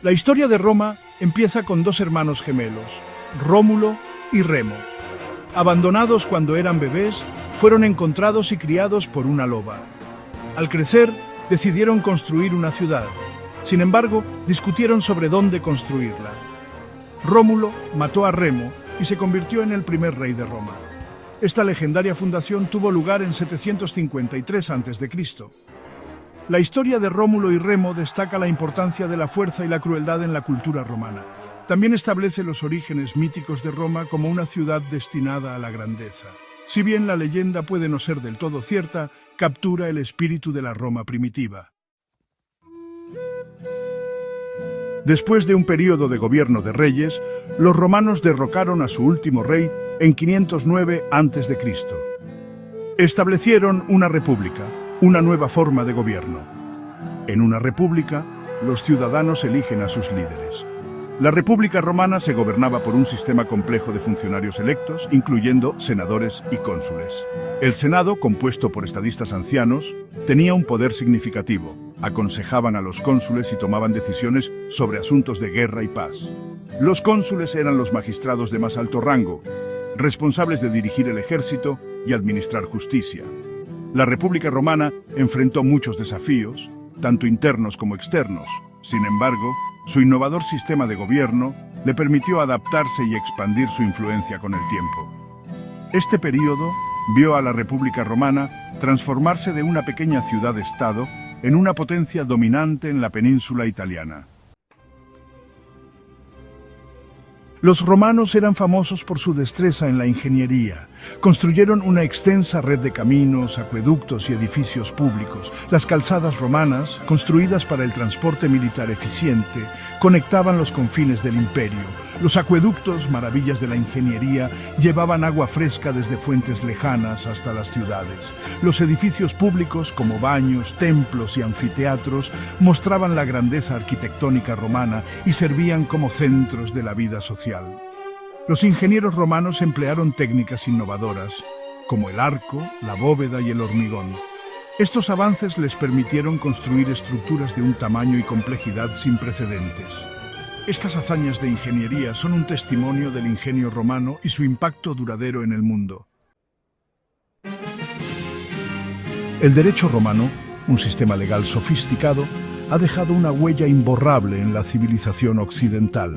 La historia de Roma empieza con dos hermanos gemelos, Rómulo y Remo. Abandonados cuando eran bebés, fueron encontrados y criados por una loba. Al crecer, decidieron construir una ciudad. Sin embargo, discutieron sobre dónde construirla. Rómulo mató a Remo y se convirtió en el primer rey de Roma. Esta legendaria fundación tuvo lugar en 753 a.C. La historia de Rómulo y Remo destaca la importancia de la fuerza y la crueldad en la cultura romana. También establece los orígenes míticos de Roma como una ciudad destinada a la grandeza. Si bien la leyenda puede no ser del todo cierta, captura el espíritu de la Roma primitiva. Después de un período de gobierno de reyes, los romanos derrocaron a su último rey en 509 a.C. Establecieron una república, una nueva forma de gobierno. En una república, los ciudadanos eligen a sus líderes. La República Romana se gobernaba por un sistema complejo de funcionarios electos, incluyendo senadores y cónsules. El Senado, compuesto por estadistas ancianos, tenía un poder significativo. Aconsejaban a los cónsules y tomaban decisiones sobre asuntos de guerra y paz. Los cónsules eran los magistrados de más alto rango, responsables de dirigir el ejército y administrar justicia. La República Romana enfrentó muchos desafíos, tanto internos como externos. Sin embargo, su innovador sistema de gobierno le permitió adaptarse y expandir su influencia con el tiempo. Este período vio a la República Romana transformarse de una pequeña ciudad-estado en una potencia dominante en la península italiana. Los romanos eran famosos por su destreza en la ingeniería. Construyeron una extensa red de caminos, acueductos y edificios públicos. Las calzadas romanas, construidas para el transporte militar eficiente, conectaban los confines del imperio. Los acueductos, maravillas de la ingeniería, llevaban agua fresca desde fuentes lejanas hasta las ciudades. Los edificios públicos, como baños, templos y anfiteatros, mostraban la grandeza arquitectónica romana y servían como centros de la vida social. Los ingenieros romanos emplearon técnicas innovadoras, como el arco, la bóveda y el hormigón. Estos avances les permitieron construir estructuras de un tamaño y complejidad sin precedentes. Estas hazañas de ingeniería son un testimonio del ingenio romano y su impacto duradero en el mundo. El derecho romano, un sistema legal sofisticado, ha dejado una huella imborrable en la civilización occidental.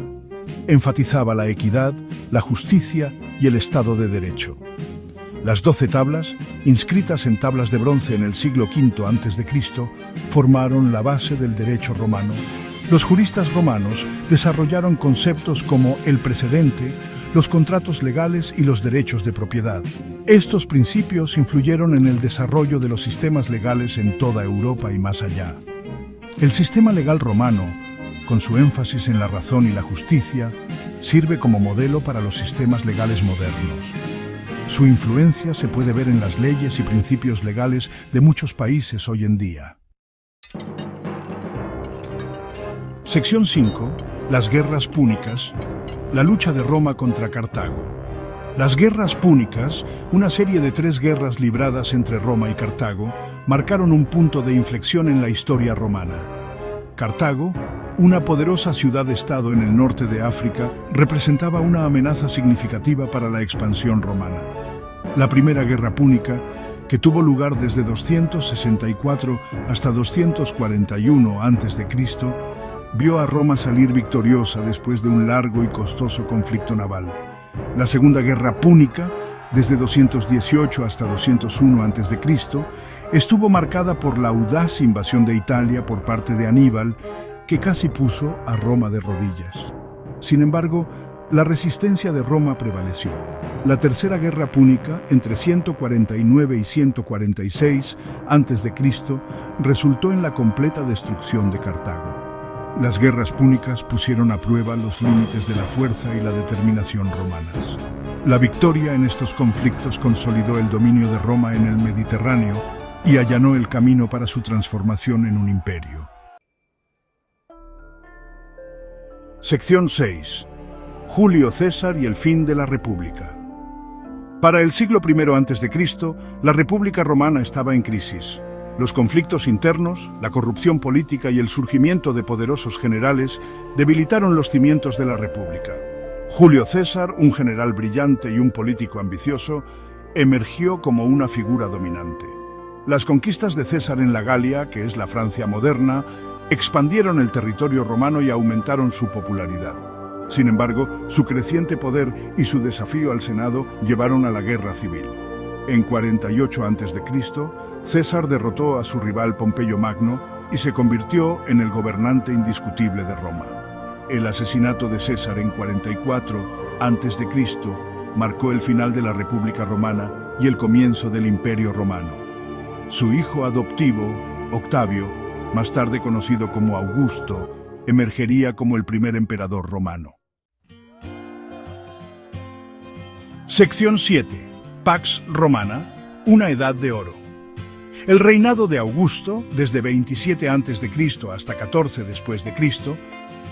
Enfatizaba la equidad, la justicia y el Estado de Derecho. Las 12 tablas, inscritas en tablas de bronce en el siglo V a.C., formaron la base del derecho romano. Los juristas romanos desarrollaron conceptos como el precedente, los contratos legales y los derechos de propiedad. Estos principios influyeron en el desarrollo de los sistemas legales en toda Europa y más allá. El sistema legal romano, con su énfasis en la razón y la justicia, sirve como modelo para los sistemas legales modernos. Su influencia se puede ver en las leyes y principios legales de muchos países hoy en día. Sección 5. Las guerras púnicas. La lucha de Roma contra Cartago. Las guerras púnicas, una serie de 3 guerras libradas entre Roma y Cartago, marcaron un punto de inflexión en la historia romana. Cartago, una poderosa ciudad-estado en el norte de África, representaba una amenaza significativa para la expansión romana. La Primera Guerra Púnica, que tuvo lugar desde 264 hasta 241 a.C., vio a Roma salir victoriosa después de un largo y costoso conflicto naval. La Segunda Guerra Púnica, desde 218 hasta 201 a.C., estuvo marcada por la audaz invasión de Italia por parte de Aníbal, que casi puso a Roma de rodillas. Sin embargo, la resistencia de Roma prevaleció. La Tercera Guerra Púnica, entre 149 y 146 a.C., resultó en la completa destrucción de Cartago. Las guerras púnicas pusieron a prueba los límites de la fuerza y la determinación romanas. La victoria en estos conflictos consolidó el dominio de Roma en el Mediterráneo y allanó el camino para su transformación en un imperio. Sección 6. Julio César y el fin de la República. Para el siglo I a.C., la República Romana estaba en crisis. Los conflictos internos, la corrupción política y el surgimiento de poderosos generales debilitaron los cimientos de la República. Julio César, un general brillante y un político ambicioso, emergió como una figura dominante. Las conquistas de César en la Galia, que es la Francia moderna, expandieron el territorio romano y aumentaron su popularidad. Sin embargo, su creciente poder y su desafío al Senado llevaron a la guerra civil. En 48 a.C., César derrotó a su rival Pompeyo Magno y se convirtió en el gobernante indiscutible de Roma. El asesinato de César en 44 a.C. marcó el final de la República Romana y el comienzo del Imperio Romano. Su hijo adoptivo, Octavio, más tarde conocido como Augusto, emergería como el primer emperador romano. Sección 7. Pax Romana, una edad de oro. El reinado de Augusto, desde 27 a.C. hasta 14 después de Cristo,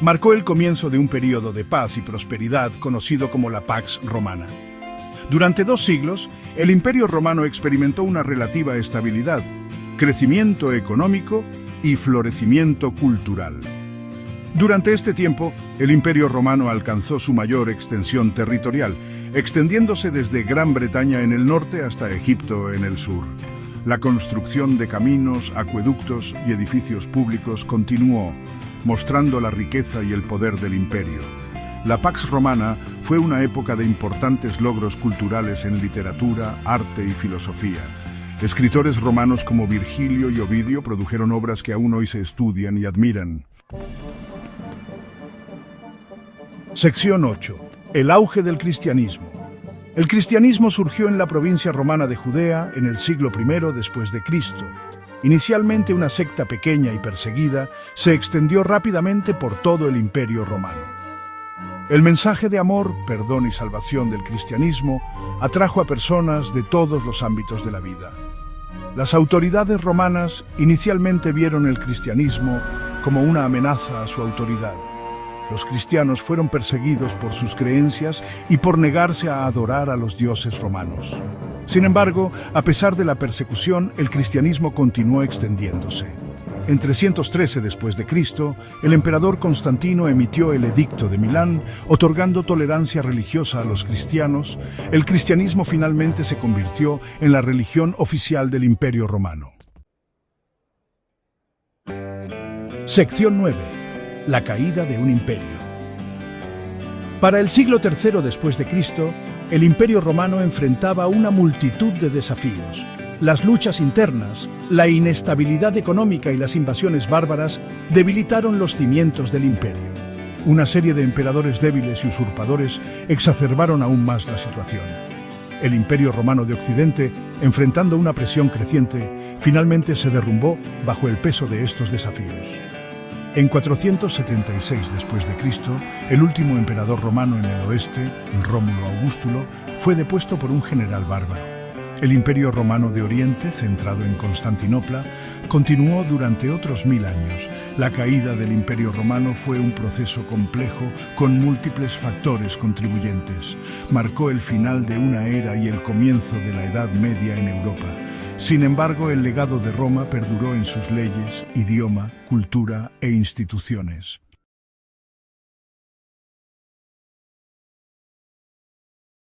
marcó el comienzo de un período de paz y prosperidad conocido como la Pax Romana. Durante 2 siglos, el Imperio Romano experimentó una relativa estabilidad, crecimiento económico y florecimiento cultural. Durante este tiempo, el Imperio Romano alcanzó su mayor extensión territorial, extendiéndose desde Gran Bretaña en el norte hasta Egipto en el sur. La construcción de caminos, acueductos y edificios públicos continuó, mostrando la riqueza y el poder del imperio. La Pax Romana fue una época de importantes logros culturales en literatura, arte y filosofía. Escritores romanos como Virgilio y Ovidio produjeron obras que aún hoy se estudian y admiran. Sección 8. El auge del cristianismo. El cristianismo surgió en la provincia romana de Judea en el siglo I después de Cristo. Inicialmente una secta pequeña y perseguida, se extendió rápidamente por todo el Imperio Romano. El mensaje de amor, perdón y salvación del cristianismo atrajo a personas de todos los ámbitos de la vida. Las autoridades romanas inicialmente vieron el cristianismo como una amenaza a su autoridad. Los cristianos fueron perseguidos por sus creencias y por negarse a adorar a los dioses romanos. Sin embargo, a pesar de la persecución, el cristianismo continuó extendiéndose. En 313 después de Cristo, el emperador Constantino emitió el Edicto de Milán, otorgando tolerancia religiosa a los cristianos. El cristianismo finalmente se convirtió en la religión oficial del Imperio Romano. Sección 9. La caída de un imperio. Para el siglo III después de Cristo, el Imperio Romano enfrentaba una multitud de desafíos. Las luchas internas, la inestabilidad económica y las invasiones bárbaras debilitaron los cimientos del imperio. Una serie de emperadores débiles y usurpadores exacerbaron aún más la situación. El Imperio Romano de Occidente, enfrentando una presión creciente, finalmente se derrumbó bajo el peso de estos desafíos. En 476 después de Cristo, el último emperador romano en el oeste, Rómulo Augustulo, fue depuesto por un general bárbaro. El Imperio Romano de Oriente, centrado en Constantinopla, continuó durante otros 1000 años. La caída del Imperio Romano fue un proceso complejo con múltiples factores contribuyentes. Marcó el final de una era y el comienzo de la Edad Media en Europa. Sin embargo, el legado de Roma perduró en sus leyes, idioma, cultura e instituciones.